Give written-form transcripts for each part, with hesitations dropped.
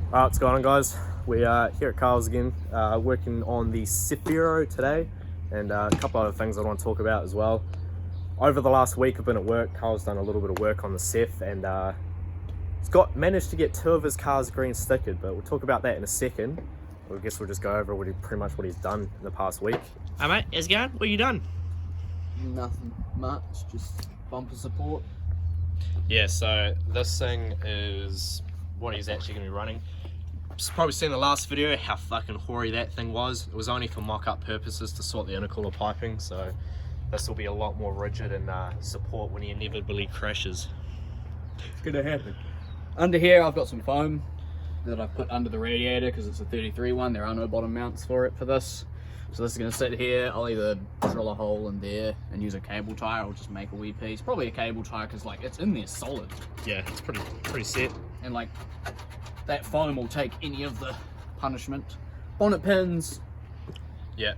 What's going on, guys? We are here at Carl's again, working on the Sefiro today, and a couple other things I want to talk about as well. Over the last week I've been at work. Carl's done a little bit of work on the Sef, and he's managed to get 2 of his cars green stickered, but we'll talk about that in a second. I guess we'll just go over pretty much what he's done in the past week. Hey mate, how's it going? What you done? Nothing much, just bumper support. Yeah, so this thing is what he's actually going to be running. You've probably seen the last video how fucking hoary that thing was. It was only for mock-up purposes to sort the intercooler piping, so this will be a lot more rigid and support when he inevitably crashes. It's gonna happen. Under here I've got some foam that I've put under the radiator because it's a 33 one. There are no bottom mounts for it for this. So this is going to sit here. I'll either drill a hole in there and use a cable tie, or just make a wee piece. Probably a cable tie because like it's in there solid. Yeah, it's pretty set. And like that foam will take any of the punishment. Bonnet pins. Yeah,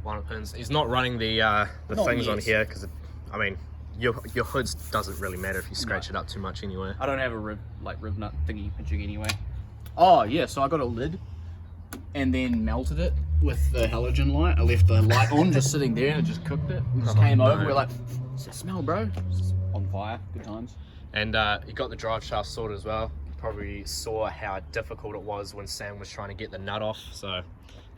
bonnet pins. He's not running the things on here because, I mean, your hoods doesn't really matter if you scratch it up too much anyway. I don't have a rib nut thingy pinching anyway. Oh yeah, so I got a lid and then melted it with the halogen light. I left the light on just sitting there and it just cooked it. We just came over, we're like, what's that smell, bro? It's on fire, good times. And he got the drive shaft sorted as well. Probably saw how difficult it was when Sam was trying to get the nut off, so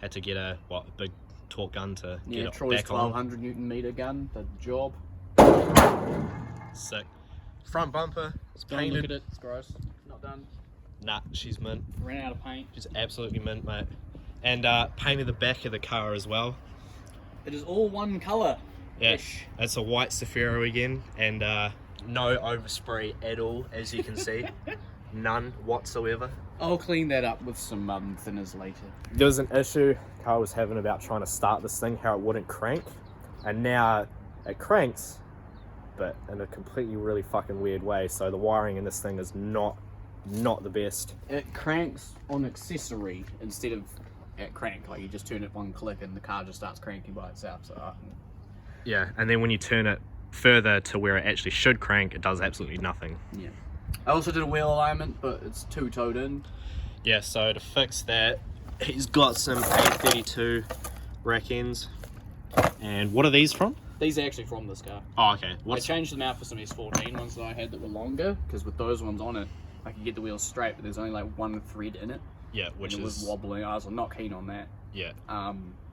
had to get a big torque gun to get it Troy's back on. 1200 Newton meter gun, the job. Sick. Front bumper, it's Don't painted. look at it, it's gross. Not done. Nah, she's mint. Ran out of paint. She's absolutely mint, mate. And painted the back of the car as well. It is all one colour. Yeah, it's a white Sefiro again, and no overspray at all, as you can see. None whatsoever. I'll clean that up with some thinners later. There was an issue Carl was having about trying to start this thing, how it wouldn't crank, and now it cranks, but in a completely really fucking weird way. So the wiring in this thing is not the best. It cranks on accessory instead of at crank. Like you just turn it one click and the car just starts cranking by itself. So Yeah, and then when you turn it further to where it actually should crank, it does absolutely nothing. yeah. I also did a wheel alignment, but it's too towed in. Yeah, so to fix that, he's got some A32 rack ends. And what are these from? These are actually from this car. Oh, okay. I changed them out for some S14 ones that I had that were longer, because with those ones on it, I could get the wheels straight, but there's only like one thread in it. Yeah, which and it was wobbling. I was not keen on that. Yeah.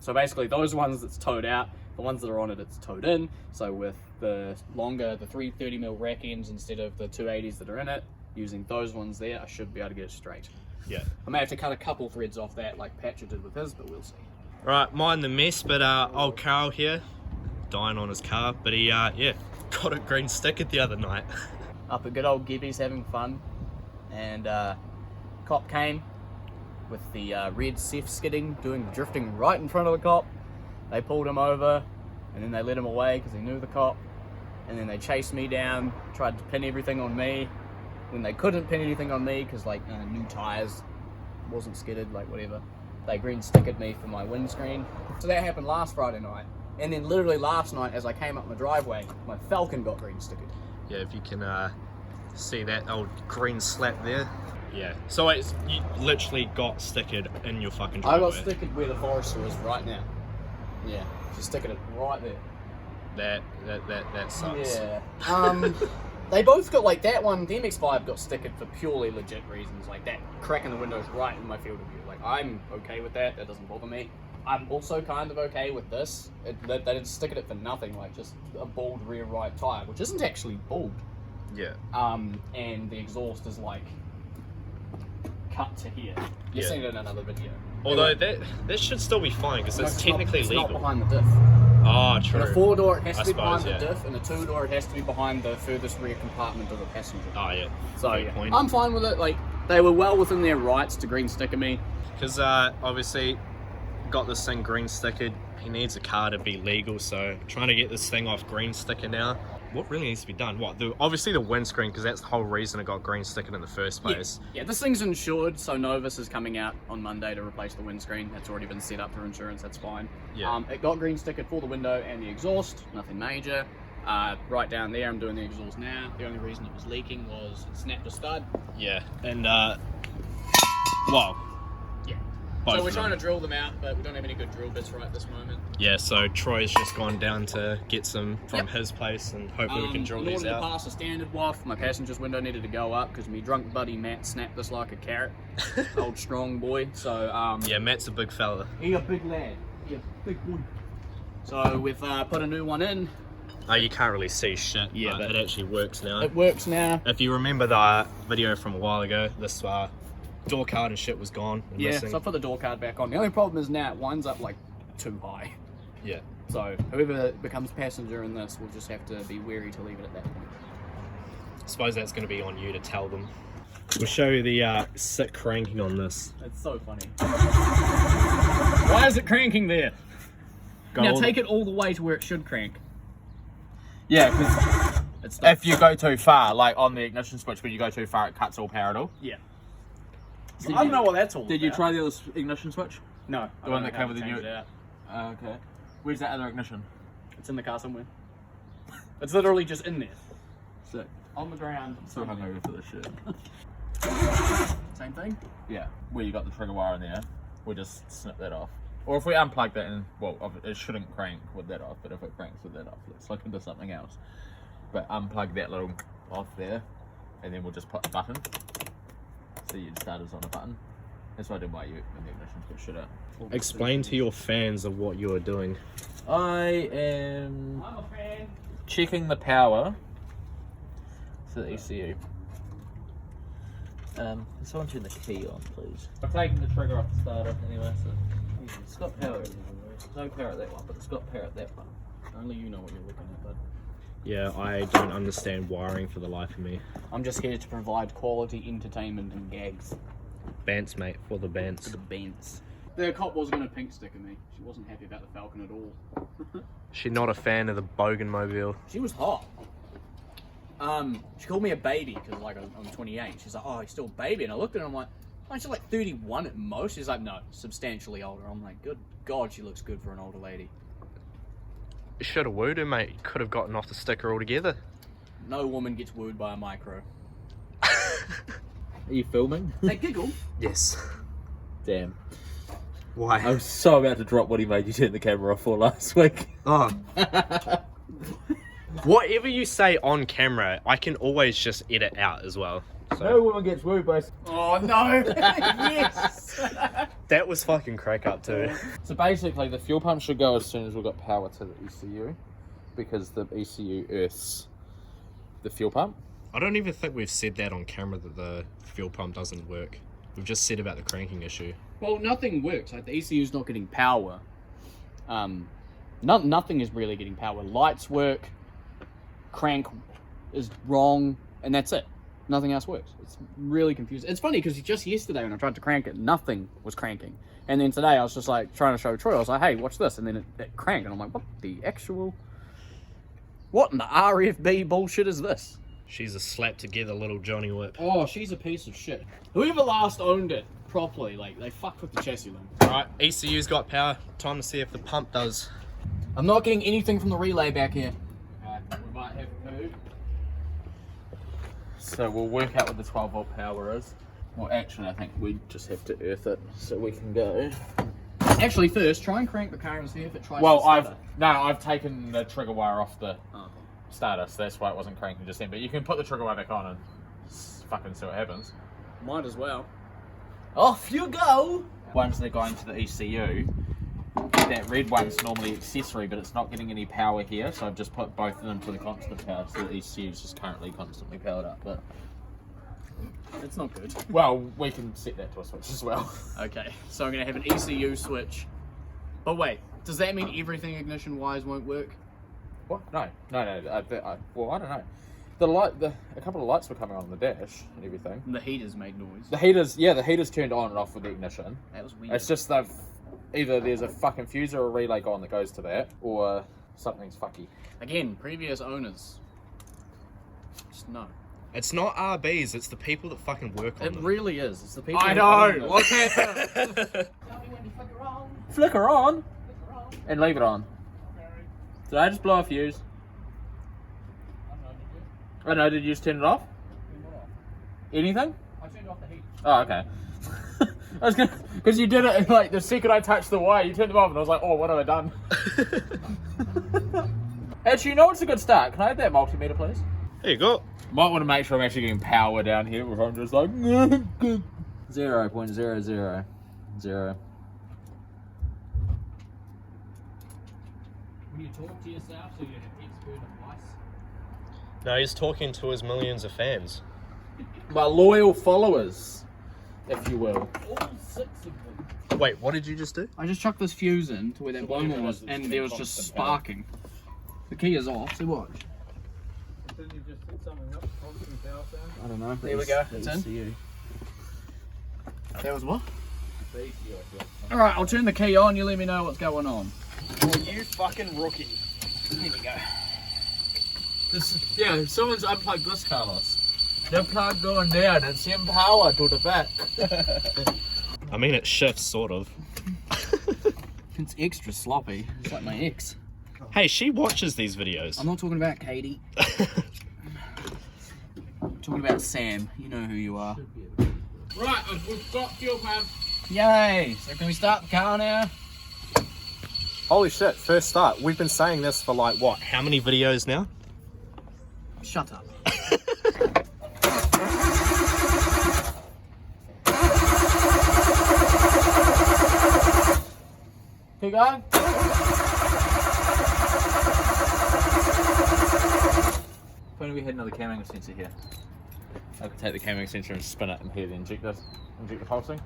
So basically, those ones that's towed out, the ones that are on it, it's towed in. So with the longer, the 330mm rack ends instead of the 280s that are in it, using those ones there, I should be able to get it straight. Yeah. I may have to cut a couple threads off that, like Patcher did with his, but we'll see. Right, mind the mess, but old Carl here, dying on his car, but he, yeah, got a green stickered the other night. Up at good old Gibby's having fun, and cop came with the red Sef skidding, drifting right in front of the cop. They pulled him over, and then they let him away because they knew the cop, and then they chased me down, tried to pin everything on me, when they couldn't pin anything on me because like new tires, wasn't skidded, like whatever. They green stickered me for my windscreen. So that happened last Friday night, and then literally last night as I came up my driveway, my Falcon got green stickered. Yeah, if you can see that old green slap there. Yeah, so you literally got stickered in your fucking driveway. I got stickered where the Forester is right now. Yeah, just stickered it right there. That sucks. Yeah. They both got like that one. The MX-5 got stickered for purely legit reasons, like that crack in the windows right in my field of view. Like I'm okay with that. That doesn't bother me. I'm also kind of okay with this. They didn't stick it for nothing, like just a bald rear right tire, which isn't actually bald. Yeah. And the exhaust is like cut to here. You've Yeah. seen it in another video. Although that should still be fine because it's technically it's legal. not behind the diff. Oh, true. In a 4-door, it has to I be suppose, behind yeah. the diff, and a 2-door, it has to be behind the furthest rear compartment of the passenger. Oh, yeah. So Good yeah, point. I'm fine with it. Like they were well within their rights to green sticker me. Because obviously got this thing green stickered. He needs a car to be legal, so trying to get this thing off green sticker now. What really needs to be done? Obviously the windscreen, because that's the whole reason it got green stickered in the first place. Yeah, this thing's insured, so Novus is coming out on Monday to replace the windscreen. That's already been set up through insurance, that's fine. Yeah. It got green stickered for the window and the exhaust, nothing major. Right down there, I'm doing the exhaust now. The only reason it was leaking was it snapped a stud. Yeah, and Well, Yeah. both So we're of trying them. to drill them out, but we don't have any good drill bits right at this moment. Yeah, so Troy's just gone down to get some from his place, and hopefully we can drill in these order out. to pass a standard waft, my passenger's window needed to go up because my drunk buddy Matt snapped this like a carrot. Old strong boy. So Yeah, Matt's a big fella. he a big lad. He a big boy. So we've put a new one in. Oh, you can't really see shit, Yeah, but but it actually works now. It works now. If you remember the video from a while ago, this door card and shit was gone and Yeah, missing. so I put the door card back on. The only problem is now it winds up like too high. Yeah. So whoever becomes passenger in this will just have to be wary to leave it at that point. I suppose that's going to be on you to tell them. We'll show you the sick cranking on this. It's so funny. Why is it cranking there? Now take it all the way to where it should crank. Yeah, because It's if you go too far, like on the ignition switch, when you go too far, it cuts all power at all. yeah. I don't know what that's all Did you about. try the other ignition switch? No, The one that came with the new- Out. Okay. Where's that other ignition? It's in the car somewhere. It's literally just in there, Sick. on the ground. So hungover for this shit. Same thing. Yeah, where you got the trigger wire in there, we'll just snip that off. Or if we unplug that in, well, it shouldn't crank with that off, but if it cranks with that off, let's look into something else. But unplug that little off there, and then we'll just put a button. So your starter's on a button. That's what I did while you when the ignition switch shit out. Explain to your fans of what you are doing. I am I'm a fan. checking the power to the ECU. Can someone turn the key on, please? I'm taking the trigger off the starter anyway, so it's got power everywhere. There's no power at that one, but it's got power at that one. Only you know what you're looking at, bud. Yeah, I don't understand wiring for the life of me. I'm just here to provide quality entertainment and gags Bants, mate, for the for bants. the bants. The cop was going to pink sticker me. She wasn't happy about the Falcon at all. She's not a fan of the Bogan-mobile. She was hot. She called me a baby because like I'm 28. She's like, oh, you're still a baby. And I looked at her and I'm like, oh, she's like 31 at most. She's like, no, substantially older. I'm like, good God, she looks good for an older lady. Should have wooed her, mate. Could have gotten off the sticker altogether. No woman gets wooed by a micro. Are you filming? They giggle. Yes. Damn. Why? I was so about to drop what he made you turn the camera off for last week. Oh. Whatever you say on camera, I can always just edit out as well. So No woman gets wooed by... Oh no! Yes! that was fucking crack up too. So basically, the fuel pump should go as soon as we've got power to the ECU, because the ECU earths the fuel pump. I don't even think we've said that on camera that the fuel pump doesn't work. We've just said about the cranking issue. Well, nothing works. Like the ECU's not getting power. Nothing is really getting power. Lights work. Crank is wrong, and that's it. Nothing else works. It's really confusing. It's funny because just yesterday when I tried to crank it, nothing was cranking. And then today I was just like trying to show Troy. I was like, hey, watch this. And then it cranked. And I'm like, what the actual... What in the RFB bullshit is this? She's a slap together little Johnny Whip. Oh, she's a piece of shit. Whoever last owned it properly, like, they fucked with the chassis then. Alright, ECU's got power. Time to see if the pump does. I'm not getting anything from the relay back here. We might have food. So we'll work out what the 12 volt power is. Well, actually, I think we just have to earth it so we can go. Actually, first, try and crank the car and see if it tries Well, to stutter. I've taken the trigger wire off the Oh. starter, so that's why it wasn't cranking just then. But you can put the trigger wire back on and fucking see what happens. Might as well. Off you go! Once they're going to the ECU, that red one's normally accessory, but it's not getting any power here, so I've just put both of them to the constant power, so the ECU is just currently constantly powered up. But It's not good. well, we can set that to a switch as well. Okay, so I'm going to have an ECU switch. But wait, does that mean everything ignition-wise won't work? What? No. Well, I don't know. A couple of lights were coming on the dash and everything. And the heaters made noise. The heaters turned on and off with the ignition. That was weird. It's just either there's a fucking fuse or a relay gone that goes to that, or something's fucky. Again, previous owners. Just no. It's not RBs, it's the people that fucking work on It them. really is. It's the people I who know! own them. Look at them! Flicker on and leave it on. Did I just blow a fuse? I know, did you just turn it off? Anything? I turned off the heat. Oh, okay. I was gonna, because you did it and like the second I touched the wire, you turned them off and I was like, oh, what have I done? Actually, you know what's a good start? Can I have that multimeter, please? There you go. Might want to make sure I'm actually getting power down here before I'm just like 0.000. When you talk to yourself, so you're an expert advice. No, he's talking to his millions of fans. My loyal followers, if you will. All 6 of them. Wait, what did you just do? I just chucked this fuse in to where that blower was, and there was just sparking. The key is off, so watch. Didn't you just set something up? I don't know. There we go. It's in. That was what? Alright, I'll turn the key on, you let me know what's going on. Oh, you fucking rookie. Here we go. This, yeah, someone's unplugged this, Carlos. The plug going down and send power to the back. I mean, it shifts, sort of. It's extra sloppy. It's like my ex. Hey, she watches these videos. I'm not talking about Katie. I'm talking about Sam. You know who you are. Right, we've got fuel pump. Yay! So can we start the car now? Holy shit, first start. We've been saying this for like, what, how many videos now? Shut up. Keep going. If only we had another camming sensor here. I could take the camming sensor and spin it and hear the injector pulsing.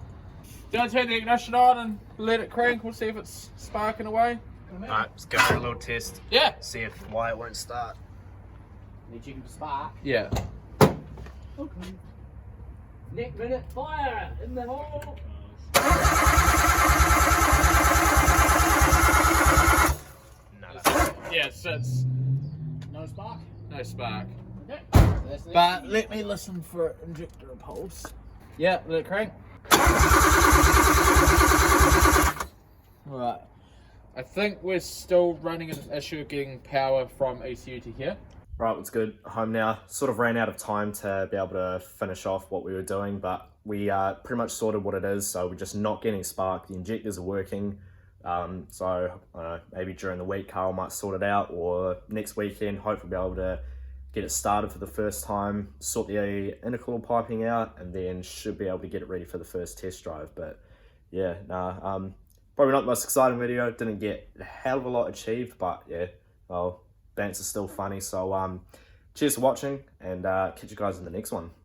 Do I turn the ignition on and let it crank? We'll see if it's sparking away. Alright, let's go for a little test. Yeah. See why it won't start. Need you to spark. Yeah. Okay. Next minute, fire in the hole. Yeah, so it's No spark. no spark. Okay. So that's the But let me listen for injector pulse. Yeah, let it crank. Right. I think we're still running an issue of getting power from ECU to here. Right, it's good. Home now. Sort of ran out of time to be able to finish off what we were doing, but we pretty much sorted what it is. So we're just not getting spark. The injectors are working. So maybe during the week, Carl might sort it out, or next weekend, hopefully be able to get it started for the first time, sort the intercooler piping out, and then should be able to get it ready for the first test drive. But yeah, probably not the most exciting video. Didn't get a hell of a lot achieved, but yeah, well, Bants is still funny. So cheers for watching, and catch you guys in the next one.